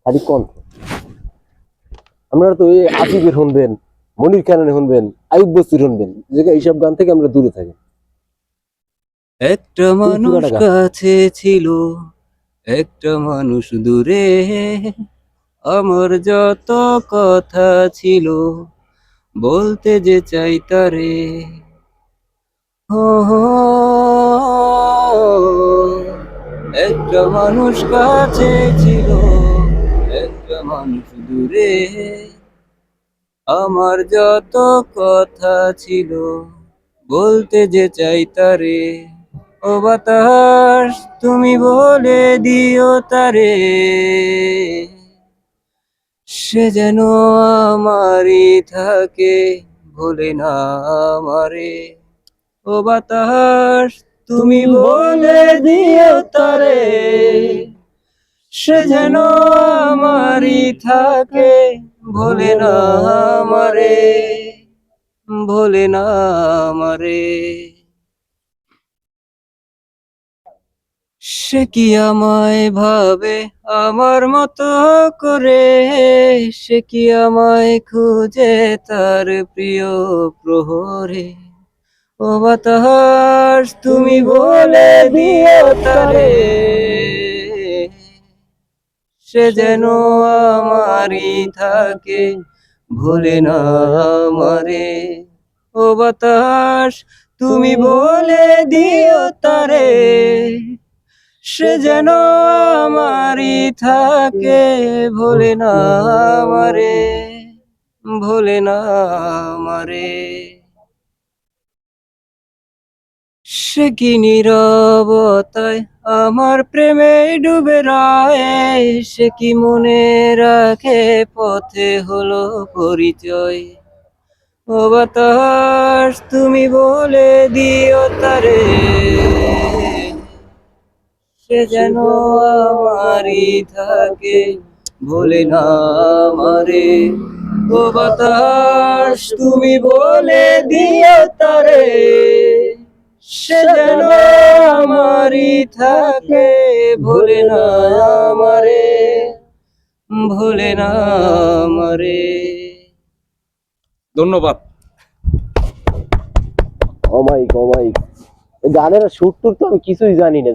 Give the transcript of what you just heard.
খালি কণ্ঠ। আপনারা তো এই আসিফের শুনবেন, মনির খানের শুনবেন, আইয়ুব বস্তির শুনবেন, যে এইসব গান থেকে আমরা দূরে থাকি। একটা মানুষ পুরাটা গান কাছে ছিল, একটা মানুষ দূরে, আমার যত কথা ছিল বলতে যে চাই তারে। হো হো, একটা মানুষ কাছে ছিল, একটা মানুষ দূরে, আমার যত কথা ছিল বলতে যে চাই তারে। ও বাতাস তুমি বলে দিও তারে, সে যেন আমারই থাকে, ভোলে না আমারে। ও বাতাস তুমি বলে দিও তারে, সে যেন আমারই থাকে, ভোলে না আমারে, ভোলে না আমারে। সে কি আমায় ভাবে আমার মতো করে, সে কি আমায় খুঁজে তার প্রিয় প্রহরে। ও বাতাস তুমি বলে দিও তারে, সে যেন আমারই থাকে, ভোলে না আমারে। ও বাতাস তুমি বলে দিও তারে, সে যেন আমারই থাকে, ভোলে না আমারে, ভোলে না আমারে। সে কি নীরবতায় আমার প্রেমে ডুবে রয়, সে কি মনে রাখে পথে হলো পরিচয়। ও বাতাস তুমি বলে দিও তারে, সে যেন আমারই থাকে, ভোলে না আমারে। ও বাতাস তুমি বলে দিও তারে, সে যেন আমারই থাকে, ভোলে না আমারে, ভোলে না আমারে। ধন্যবাদ। অমাইক অমাইক। এই গানের সুর টুর তো আমি কিছুই জানি না।